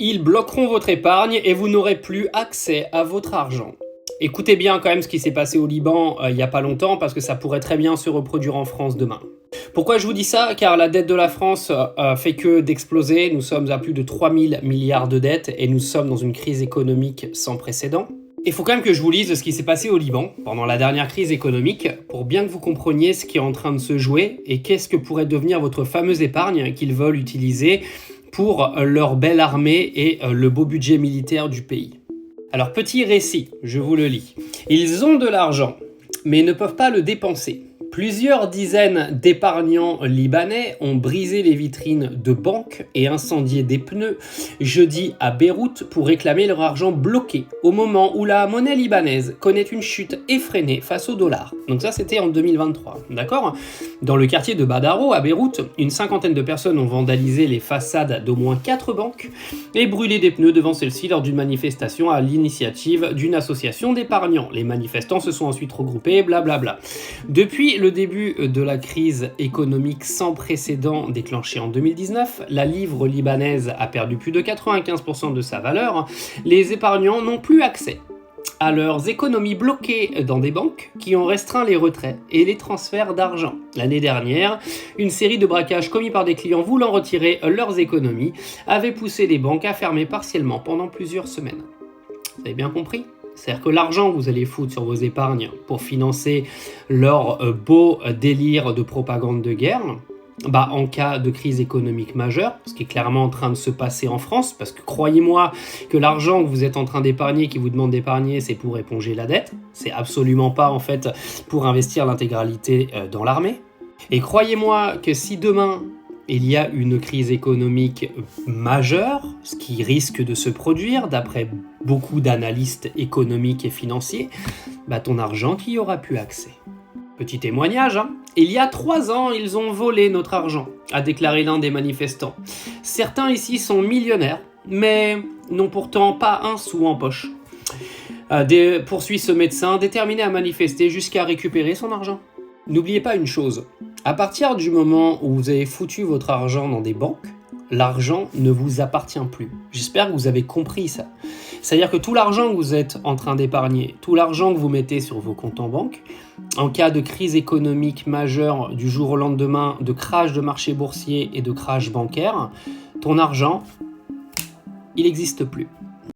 Ils bloqueront votre épargne et vous n'aurez plus accès à votre argent. Écoutez bien quand même ce qui s'est passé au Liban il n'y a pas longtemps parce que ça pourrait très bien se reproduire en France demain. Pourquoi je vous dis ça? Car la dette de la France fait que d'exploser. Nous sommes à plus de 3000 milliards de dettes et nous sommes dans une crise économique sans précédent. Il faut quand même que je vous lise ce qui s'est passé au Liban pendant la dernière crise économique pour bien que vous compreniez ce qui est en train de se jouer et qu'est-ce que pourrait devenir votre fameuse épargne qu'ils veulent utiliser pour leur belle armée et le beau budget militaire du pays. Alors petit récit, je vous le lis. Ils ont de l'argent, mais ne peuvent pas le dépenser. Plusieurs dizaines d'épargnants libanais ont brisé les vitrines de banques et incendié des pneus jeudi à Beyrouth pour réclamer leur argent bloqué au moment où la monnaie libanaise connaît une chute effrénée face au dollar. Donc ça c'était en 2023, d'accord? Dans le quartier de Badaro à Beyrouth, une cinquantaine de personnes ont vandalisé les façades d'au moins 4 banques et brûlé des pneus devant celles-ci lors d'une manifestation à l'initiative d'une association d'épargnants. Les manifestants se sont ensuite regroupés, blablabla. Depuis le début de la crise économique sans précédent déclenchée en 2019, la livre libanaise a perdu plus de 95% de sa valeur. Les épargnants n'ont plus accès à leurs économies bloquées dans des banques qui ont restreint les retraits et les transferts d'argent. L'année dernière, une série de braquages commis par des clients voulant retirer leurs économies avait poussé les banques à fermer partiellement pendant plusieurs semaines. Vous avez bien compris ? C'est-à-dire que l'argent que vous allez foutre sur vos épargnes pour financer leur beau délire de propagande de guerre, en cas de crise économique majeure, ce qui est clairement en train de se passer en France, parce que croyez-moi que l'argent que vous êtes en train d'épargner, qui vous demande d'épargner, c'est pour éponger la dette, c'est absolument pas en fait pour investir l'intégralité dans l'armée. Et croyez-moi que si demain il y a une crise économique majeure, ce qui risque de se produire d'après beaucoup d'analystes économiques et financiers, ton argent qui y aura plus accès. Petit témoignage, il y a 3 ans, ils ont volé notre argent, a déclaré l'un des manifestants. Certains ici sont millionnaires, mais n'ont pourtant pas un sou en poche. Poursuit ce médecin déterminé à manifester jusqu'à récupérer son argent. N'oubliez pas une chose, à partir du moment où vous avez foutu votre argent dans des banques, l'argent ne vous appartient plus. J'espère que vous avez compris ça. C'est-à-dire que tout l'argent que vous êtes en train d'épargner, tout l'argent que vous mettez sur vos comptes en banque, en cas de crise économique majeure du jour au lendemain, de crash de marché boursier et de crash bancaire, ton argent, il n'existe plus.